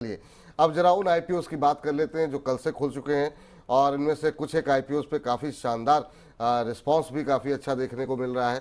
लिए अब जरा उन आईपीओस की बात कर लेते हैं जो कल से खुल चुके हैं और इनमें से कुछ एक आईपीओस पे काफ़ी शानदार रिस्पांस भी काफ़ी अच्छा देखने को मिल रहा है।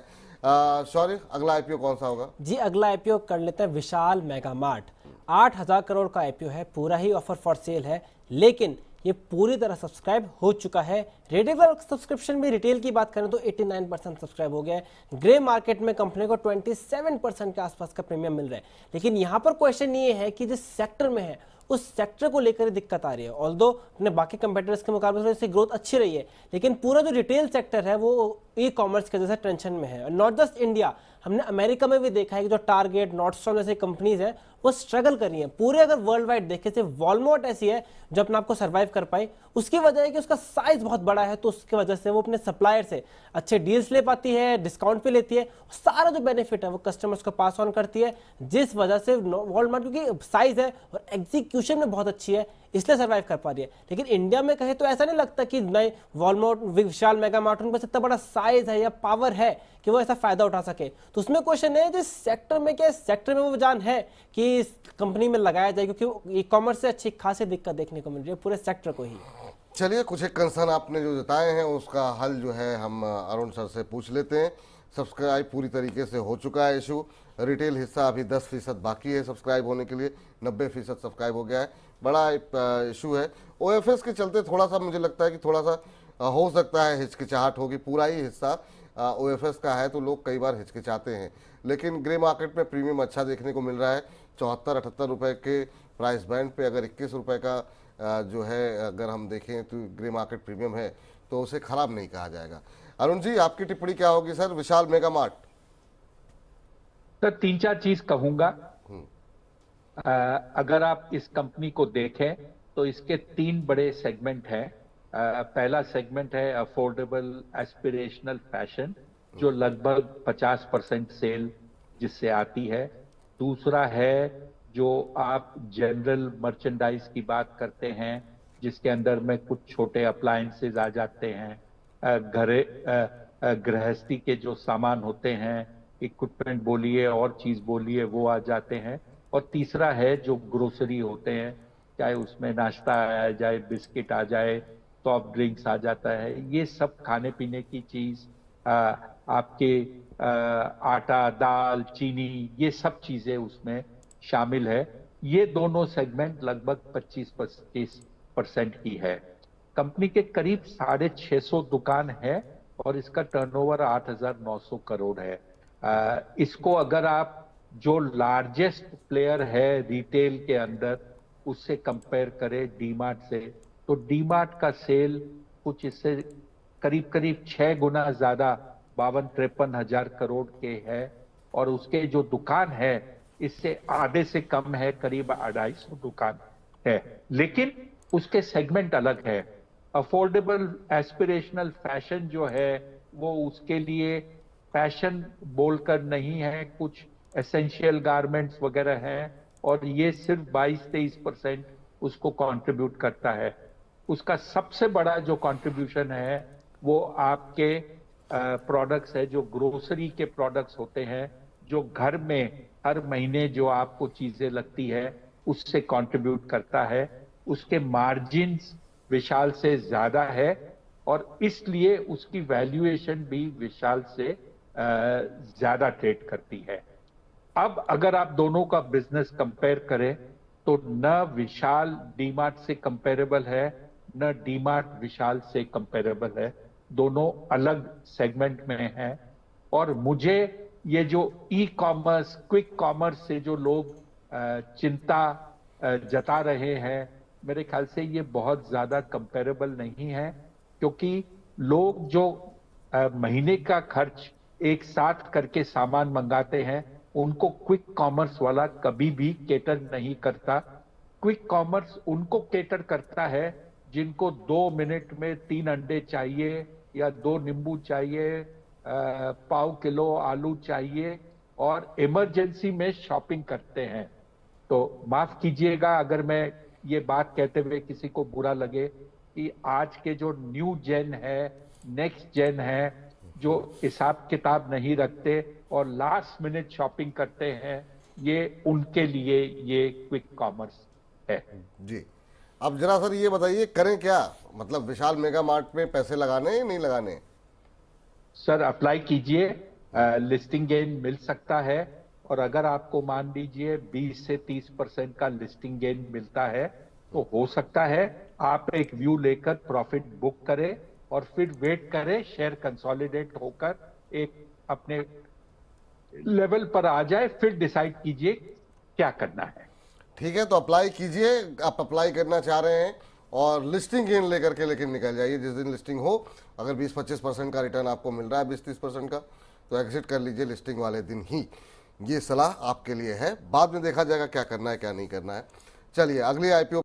शौर्य, अगला आईपीओ कौन सा होगा? जी, अगला आईपीओ कर लेते हैं विशाल मेगा मार्ट। 8,000 करोड़ का आईपीओ है, पूरा ही ऑफर फॉर सेल है, लेकिन ये पूरी तरह सब्सक्राइब हो चुका है। रेगुलर सब्सक्रिप्शन भी रिटेल की बात करें तो 89% सब्सक्राइब हो गया है। ग्रे मार्केट में कंपनी को 27% के आसपास का प्रीमियम मिल रहा है। लेकिन यहाँ पर क्वेश्चन ये है कि जिस सेक्टर में है उस सेक्टर को लेकर दिक्कत आ रही है। ऑल्दो अपने बाकी कंपेटिटर्स के मुकाबले इसकी ग्रोथ अच्छी रही है, लेकिन पूरा जो रिटेल सेक्टर है वो ई कॉमर्स के जैसे टेंशन में है। और नॉट जस्ट इंडिया, हमने अमेरिका में भी देखा है कि जो टारगेट, नॉर्डस्टॉर्म जैसी कंपनीज हैं वो स्ट्रगल कर रही हैं। पूरे अगर वर्ल्ड वाइड देखें, सिर्फ वॉलमार्ट ऐसी है जो अपने आप को सर्वाइव कर पाई। उसकी वजह है कि उसका साइज बहुत बड़ा है, तो उसकी वजह से वो अपने सप्लायर से अच्छे डील्स ले पाती है, डिस्काउंट पे लेती है, सारा जो बेनिफिट है वो कस्टमर्स को पास ऑन करती है, जिस वजह से वॉलमार्ट, क्योंकि साइज है और एग्जीक्यूशन में बहुत अच्छी है, इसलिए सर्वाइव कर पा रही है। लेकिन इंडिया में कहे तो ऐसा नहीं लगता कि नए वॉलमार्ट, विशाल मेगा मार्ट, उनके पास इतना बड़ा साइज है या पावर है कि वो ऐसा फायदा उठा सके। तो उसमें क्वेश्चन है जिस सेक्टर में, क्या सेक्टर में वो जान है कि इस कंपनी में लगाया जाए, क्योंकि ई कॉमर्स से अच्छी खासी दिक्कत देखने को मिल रही है पूरे सेक्टर को ही। चलिए, कुछ एक कंसर्न आपने जो जताए हैं उसका हल जो है हम अरुण सर से पूछ लेते हैं। सब्सक्राइब पूरी तरीके से हो चुका है इशू, रिटेल हिस्सा अभी 10% बाकी है सब्सक्राइब होने के लिए, 90% सब्सक्राइब हो गया है। बड़ा इशू है ओएफएस के चलते, थोड़ा सा मुझे लगता है कि थोड़ा सा हो सकता है हिचकिचाहट होगी। पूरा ही हिस्सा ओएफएस का है तो लोग कई बार हिचकिचाते हैं, लेकिन ग्रे मार्केट में प्रीमियम अच्छा देखने को मिल रहा है। 74-78 रुपये के प्राइस बैंड पे अगर 21 रुपये का जो है अगर हम देखें तो ग्रे मार्केट प्रीमियम है तो उसे खराब नहीं कहा जाएगा। अरुण जी, आपकी टिप्पणी क्या होगी सर विशाल मेगा मार्ट? सर, तीन चार चीज कहूंगा। अगर आप इस कंपनी को देखें तो इसके तीन बड़े सेगमेंट हैं। पहला सेगमेंट है अफोर्डेबल एस्पिरेशनल फैशन, जो लगभग 50% सेल जिससे आती है। दूसरा है जो आप जनरल मर्चेंडाइज की बात करते हैं, जिसके अंदर में कुछ छोटे अप्लायंसेज आ जाते हैं, गृहस्थी के जो सामान होते हैं, इक्विपमेंट बोलिए और चीज बोलिए, वो आ जाते हैं। और तीसरा है जो ग्रोसरी होते हैं, चाहे उसमें नाश्ता आ जाए, बिस्किट आ जाए, सॉफ्ट ड्रिंक्स आ जाता है, ये सब खाने पीने की चीज, आपके आटा, दाल, चीनी, ये सब चीजें उसमें शामिल है। ये दोनों सेगमेंट लगभग 25-25% की है। कंपनी के करीब 650 दुकान है और इसका टर्नओवर 8,900 करोड़ है। इसको अगर आप जो लार्जेस्ट प्लेयर है रिटेल के अंदर उससे कंपेयर करें डीमार्ट से, तो डीमार्ट का सेल कुछ इससे करीब करीब 6 गुना ज्यादा 52-53 हजार करोड़ के है, और उसके जो दुकान है इससे आधे से कम है, करीब 250 दुकान है। लेकिन उसके सेगमेंट अलग है। अफोर्डेबल एस्पिरेशनल फैशन जो है वो उसके लिए फैशन बोलकर नहीं है, कुछ एसेंशियल गारमेंट्स वगैरह हैं, और ये सिर्फ 22-23% उसको कंट्रीब्यूट करता है। उसका सबसे बड़ा जो कंट्रीब्यूशन है वो आपके प्रोडक्ट्स है, जो ग्रोसरी के प्रोडक्ट्स होते हैं, जो घर में हर महीने जो आपको चीजें लगती है उससे कंट्रीब्यूट करता है। उसके मार्जिन्स विशाल से ज्यादा है और इसलिए उसकी वैल्यूएशन भी विशाल से ज्यादा ट्रेड करती है। अब अगर आप दोनों का बिजनेस कंपेयर करें तो न विशाल डीमार्ट से कंपेरेबल है, न डीमार्ट विशाल से कंपेरेबल है। दोनों अलग सेगमेंट में हैं। और मुझे ये जो ई कॉमर्स, क्विक कॉमर्स से जो लोग चिंता जता रहे हैं, मेरे ख्याल से ये बहुत ज्यादा कंपेरेबल नहीं है, क्योंकि लोग जो महीने का खर्च एक साथ करके सामान मंगाते हैं उनको क्विक कॉमर्स वाला कभी भी केटर नहीं करता। क्विक कॉमर्स उनको केटर करता है जिनको 2 मिनट में 3 अंडे चाहिए या 2 नींबू चाहिए, पाव किलो आलू चाहिए, और इमरजेंसी में शॉपिंग करते हैं। तो माफ कीजिएगा अगर मैं ये बात कहते हुए किसी को बुरा लगे कि आज के जो न्यू जेन है, नेक्स्ट जेन है, जो हिसाब किताब नहीं रखते और लास्ट मिनट शॉपिंग करते हैं, ये उनके लिए ये क्विक कॉमर्स है। जी, अब जरा सर ये बताइए करें क्या, मतलब विशाल मेगा मार्ट में पैसे लगाने या नहीं लगाने? सर अप्लाई कीजिए, लिस्टिंग गेन मिल सकता है। और अगर आपको मान लीजिए 20 से 30% का लिस्टिंग गेन मिलता है तो हो सकता है आप एक व्यू लेकर प्रॉफिट बुक करें और फिर वेट करें शेयर कंसोलिडेट होकर एक अपने लेवल पर आ जाए, फिर डिसाइड कीजिए क्या करना है। ठीक है, तो अप्लाई कीजिए, आप अप्लाई करना चाह रहे हैं और लिस्टिंग गेन लेकर के लेकिन निकल जाइए जिस दिन लिस्टिंग हो। अगर 20-25% का रिटर्न आपको मिल रहा है, 20-30% का, तो एग्जिट कर लीजिए लिस्टिंग वाले दिन ही। ये सलाह आपके लिए है, बाद में देखा जाएगा क्या करना है क्या नहीं करना है। चलिए अगली आईपीओ